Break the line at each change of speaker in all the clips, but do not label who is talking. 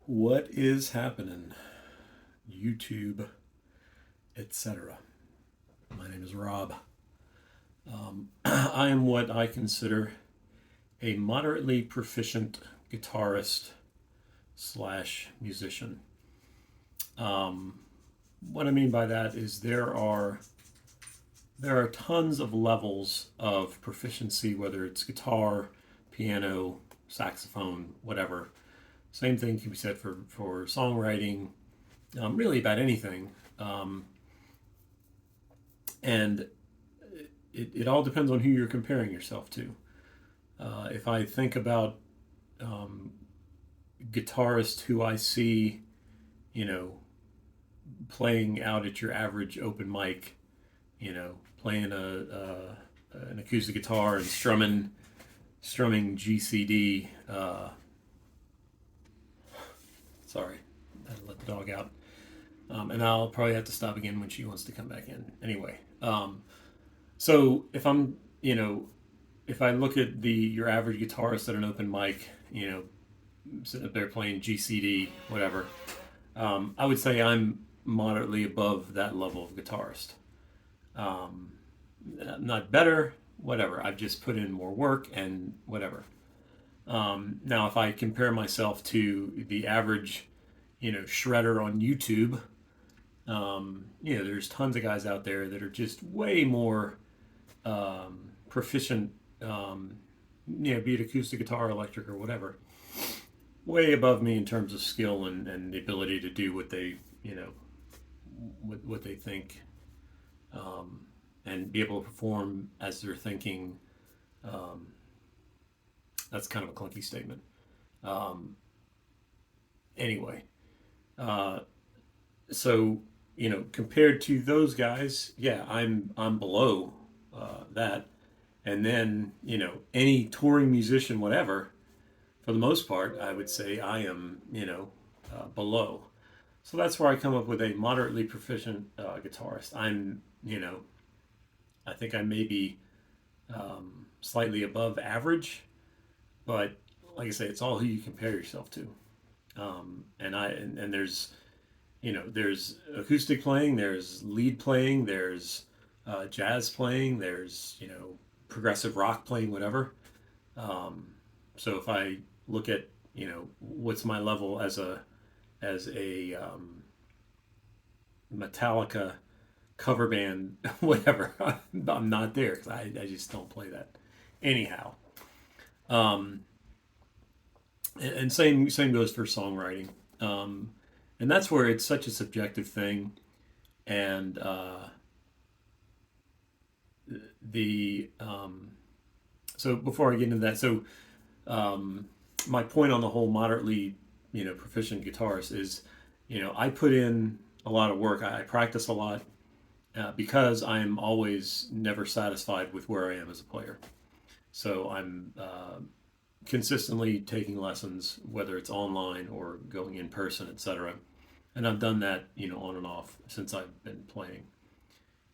What is happening? YouTube, etc. My name is Rob. I am what I consider a moderately proficient guitarist slash musician. What I mean by that is there are tons of levels of proficiency, whether it's guitar, piano, saxophone, whatever. Same thing can be said for songwriting, really about anything. And it all depends on who you're comparing yourself to. If I think about guitarists who I see, you know, playing out at your average open mic, playing an acoustic guitar and strumming GCD. Sorry, I had to let the dog out. And I'll probably have to stop again when she wants to come back in. Anyway, so if I look at your average guitarist at an open mic, sitting up there playing GCD, whatever, I would say I'm moderately above that level of guitarist. Not better, whatever. I've just put in more work and whatever. Now, if I compare myself to the average, shredder on YouTube, there's tons of guys out there that are just way more proficient, be it acoustic guitar, electric, or whatever, way above me in terms of skill and the ability to do what they, what they think, and be able to perform as they're thinking. That's kind of a clunky statement. Anyway, so compared to those guys, yeah, I'm below that. And then any touring musician, whatever, for the most part, I would say I am below. So that's where I come up with a moderately proficient guitarist. I think I may be slightly above average, but like I say, it's all who you compare yourself to. And there's acoustic playing, there's lead playing, there's jazz playing, there's progressive rock playing, whatever. So if I look at what's my level as a Metallica cover band, whatever, I'm not there because I just don't play that. Anyhow, and same goes for songwriting, and that's where it's such a subjective thing. And so before I get into that, so my point on the whole moderately proficient guitarist is I put in a lot of work. I practice a lot because I'm always never satisfied with where I am as a player. So I'm consistently taking lessons, whether it's online or going in person, etc. And I've done that, on and off since I've been playing.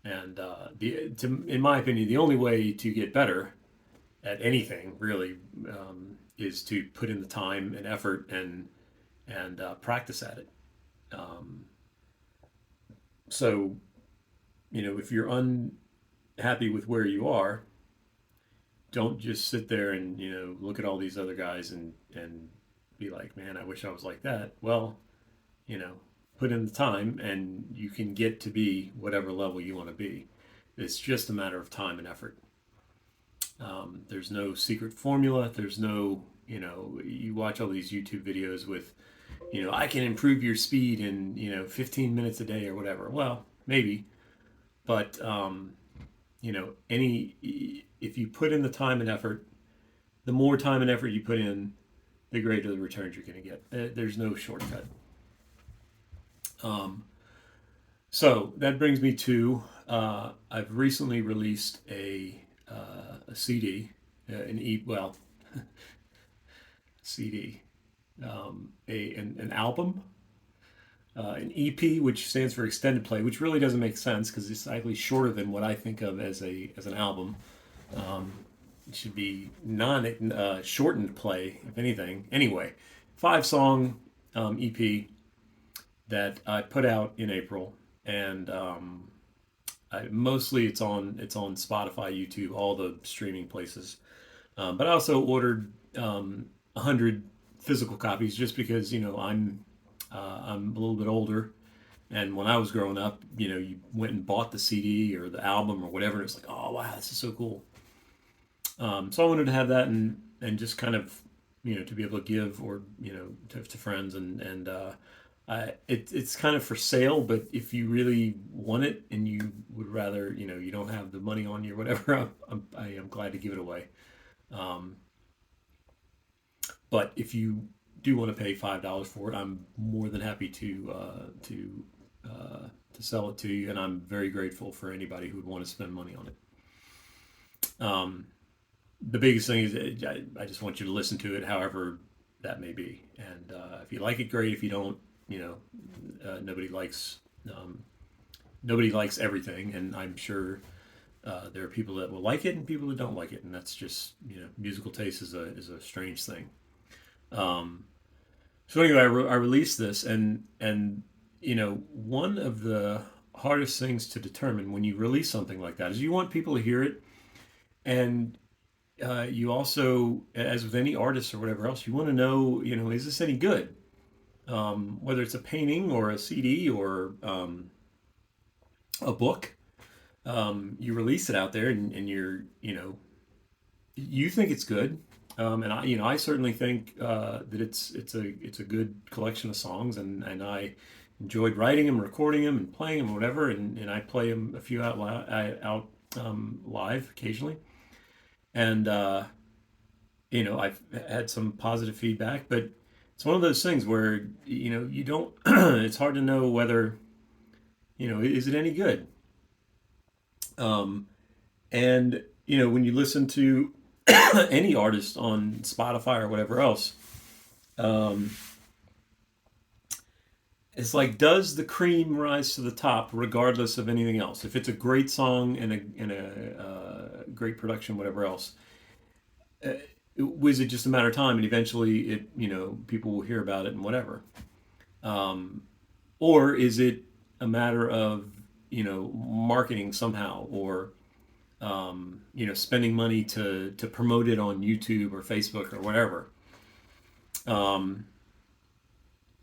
And in my opinion, the only way to get better at anything really is to put in the time and effort and practice at it. So, if you're unhappy with where you are, don't just sit there and look at all these other guys and be like, man, I wish I was like that. Well, put in the time and you can get to be whatever level you want to be. It's just a matter of time and effort. There's no secret formula. There's no, you watch all these YouTube videos with, I can improve your speed in 15 minutes a day or whatever. Well, maybe, but if you put in the time and effort, the more time and effort you put in, the greater the returns you're going to get. There's no shortcut. So that brings me to I've recently released a CD, CD, an album, an EP, which stands for extended play, which really doesn't make sense because it's actually shorter than what I think of as an album. It should be shortened play, if anything. Anyway, 5-song EP that I put out in April, and mostly it's on Spotify, YouTube, all the streaming places. But I also ordered 100 physical copies just because I'm a little bit older, and when I was growing up, you went and bought the CD or the album or whatever, and it's like, oh wow, this is so cool. So I wanted to have that and just kind of to be able to give or to friends it's kind of for sale, but if you really want it and you would rather you don't have the money on you or whatever, I am glad to give it away. Um, but if you do want to pay $5 for it, I'm more than happy to sell it to you, and I'm very grateful for anybody who would want to spend money on it. The biggest thing is I just want you to listen to it, however that may be, and if you like it, great. If you don't, you know, nobody likes um, nobody likes everything, and I'm sure there are people that will like it and people that don't like it, and that's just musical taste is a strange thing. Um, so anyway, I released this, and one of the hardest things to determine when you release something like that is you want people to hear it, and you also, as with any artist or whatever else, you want to know, is this any good? Whether it's a painting or a CD or a book, you release it out there, and you think it's good, and I certainly think that it's a good collection of songs, and I enjoyed writing them, recording them, and playing them, whatever, and I play them a few out live occasionally, and I've had some positive feedback, but it's one of those things where you don't. It's hard to know whether is it any good, um, and when you listen to any artist on Spotify or whatever else, um, it's like, does the cream rise to the top regardless of anything else? If it's a great song and a great production, whatever else, uh, was it just a matter of time and eventually people will hear about it and whatever? Um, or is it a matter of marketing somehow, or spending money to promote it on YouTube or Facebook or whatever? Um,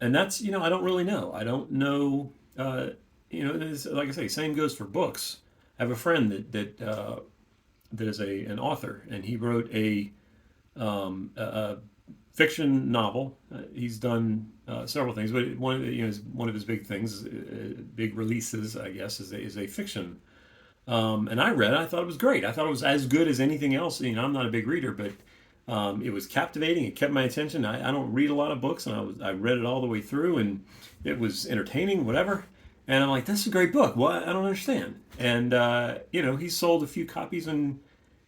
and that's I don't really know. I don't know. Like I say, same goes for books. I have a friend that is an author, and he wrote a fiction novel. He's done several things, but one of his big things, big releases, I guess, is a fiction. And I read it. I thought it was great. I thought it was as good as anything else. I'm not a big reader, but it was captivating. It kept my attention. I don't read a lot of books, and I read it all the way through, and it was entertaining, whatever. And I'm like, this is a great book. What? I don't understand. And he sold a few copies and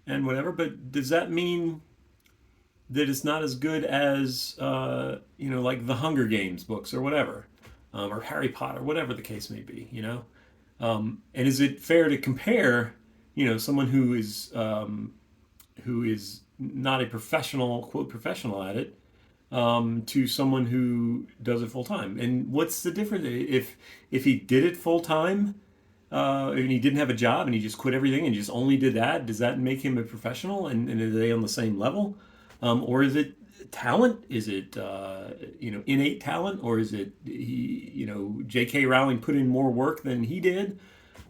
whatever. But does that mean that it's not as good as like the Hunger Games books or whatever, or Harry Potter, whatever the case may be? And is it fair to compare someone who is not a professional, quote, professional at it, to someone who does it full time? And what's the difference if he did it full time, and he didn't have a job and he just quit everything and just only did that? Does that make him a professional? And are they on the same level, or is it talent? Is it innate talent, or is it J.K. Rowling put in more work than he did?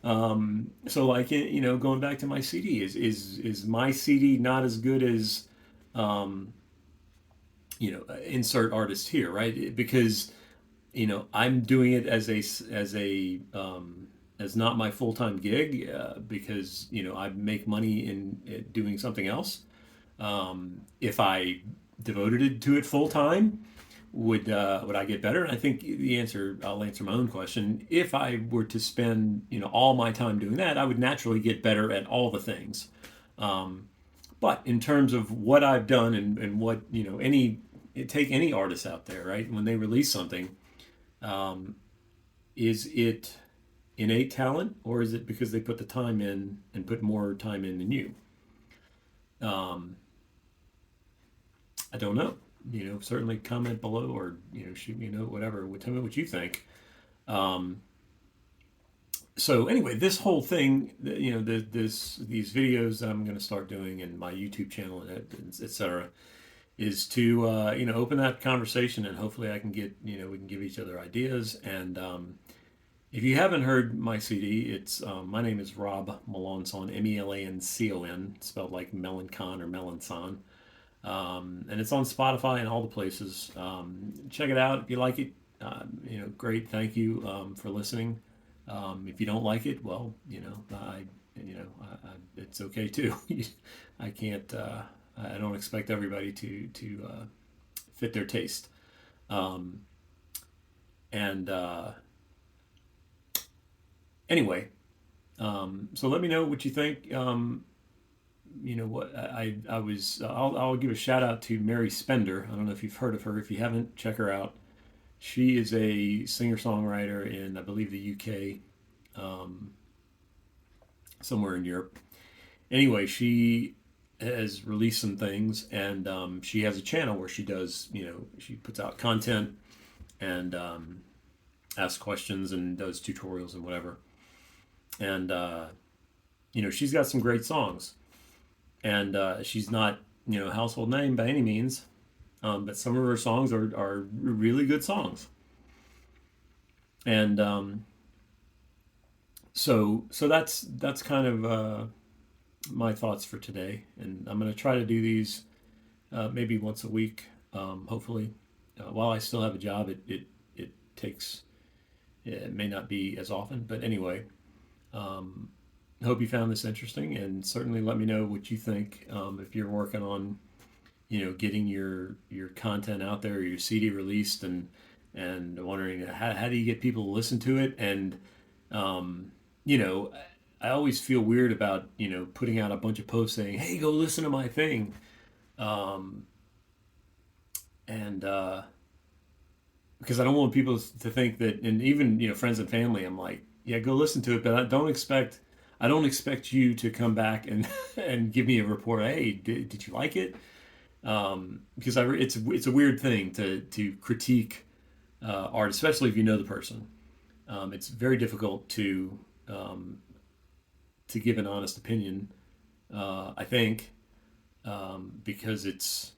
So like going back to my CD, is my CD not as good as insert artist here, right? Because I'm doing it as not my full time gig, because I make money in doing something else. If I devoted it to it full time, would I get better? And I think I'll answer my own question. If I were to spend all my time doing that, I would naturally get better at all the things. Um, but in terms of what I've done and what take any artist out there, right? When they release something, um, is it innate talent, or is it because they put the time in and put more time in than you? Um, I don't know. certainly comment below, or shoot me a note, whatever. Tell me what you think. Um, so anyway, this whole thing, these videos that I'm going to start doing in my YouTube channel, and etc., is to open that conversation, and hopefully I can get we can give each other ideas. And if you haven't heard my CD, it's my name is Rob Melancon, Melancon, spelled like Melancon or Melanson. And it's on Spotify and all the places. Check it out if you like it. Great. Thank you for listening. If you don't like it, well, it's okay too. I can't. I don't expect everybody to fit their taste. Um, and Anyway, so let me know what you think. What I was I'll give a shout out to Mary Spender. I don't know if you've heard of her. If you haven't, check her out. She is a singer songwriter in, I believe, the UK, um, somewhere in Europe. Anyway, she has released some things, and she has a channel where she does she puts out content and asks questions and does tutorials and whatever. And she's got some great songs, and she's not a household name by any means, but some of her songs are really good songs. And so that's kind of my thoughts for today. And I'm going to try to do these maybe once a week, hopefully. While I still have a job, it takes it may not be as often, but anyway. Um, Hope you found this interesting, and certainly let me know what you think. If you're working on getting your content out there, your CD released, and wondering how do you get people to listen to it. And um, you know I always feel weird about putting out a bunch of posts saying, hey, go listen to my thing. um, and Because I don't want people to think that, and even friends and family, I'm like, yeah, go listen to it, but I don't expect you to come back and and give me a report. Hey, did you like it? Because it's a weird thing to critique art, especially if you know the person. It's very difficult um, to give an honest opinion. I think because it's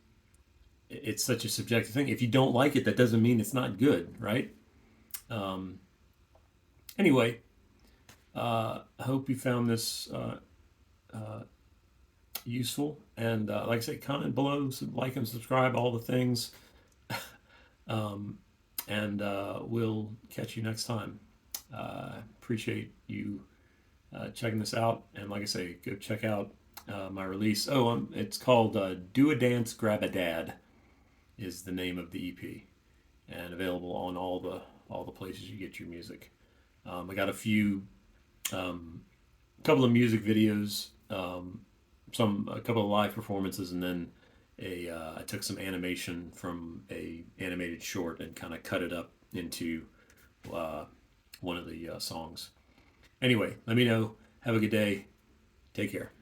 such a subjective thing. If you don't like it, that doesn't mean it's not good, right? Um, anyway, I hope you found this uh, useful. And like I say, comment below, like and subscribe, all the things. Um, and We'll catch you next time. Appreciate you checking this out. And like I say, go check out my release. It's called Do a Dance, Grab a Dad is the name of the EP, and available on all the places you get your music. I got um, couple of music videos, a couple of live performances, and then I took some animation from a animated short and kind of cut it up into uh, one of the songs. Anyway, let me know. Have a good day. Take care.